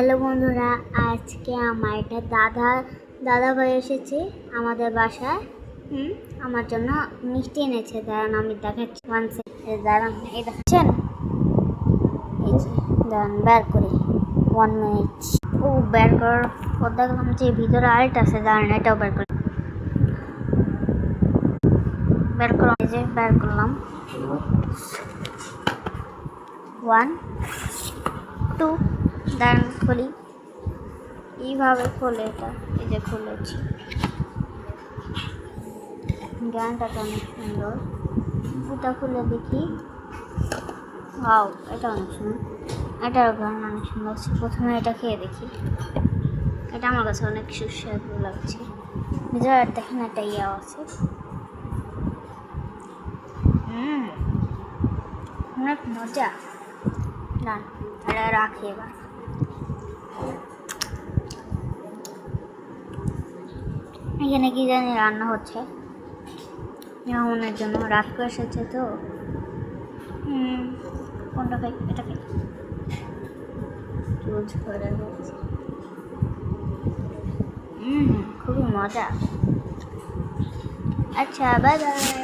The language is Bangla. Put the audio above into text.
হ্যালো বন্ধুরা, আজকে আমার একটা দাদা ভাই এসেছে আমাদের বাসায়। আমার জন্য মিষ্টি এনেছে। দাঁড়ান আমি দেখাচ্ছি। দাঁড়ান, এই দেখাচ্ছেন, এই যে দাঁড়ান বের করি। 1 মিনিট। ও বের করার পর দেখলাম যে ভিতরে আরেকটা আছে। দাঁড়ান এটাও বের করি। বের করলাম, এই যে বের করলাম। 1 2 দাঁড়ান খুলি। এইভাবে খোলে এটা। এই যে খুলেছি। গানটা তো অনেক সুন্দর। এটা খুলে দেখি। ওয়াও, এটা অনেক সুন্দর। এটার গান অনেক সুন্দর লাগছে। প্রথমে এটা খেয়ে দেখি। এটা আমার কাছে অনেক সুস্বাদু লাগছে। ভিতরে দেখেন একটা ইয়াও আছে। অনেক মজা। না এটা রাখি এবার। এখানে কি জানি রান্না হচ্ছে মেহমানের জন্য। রাত করে এসেছে তো। কোনটা খাই? এটা খাই। চুজ করে রয়েছে। খুবই মজা। আচ্ছা, বাই বাই।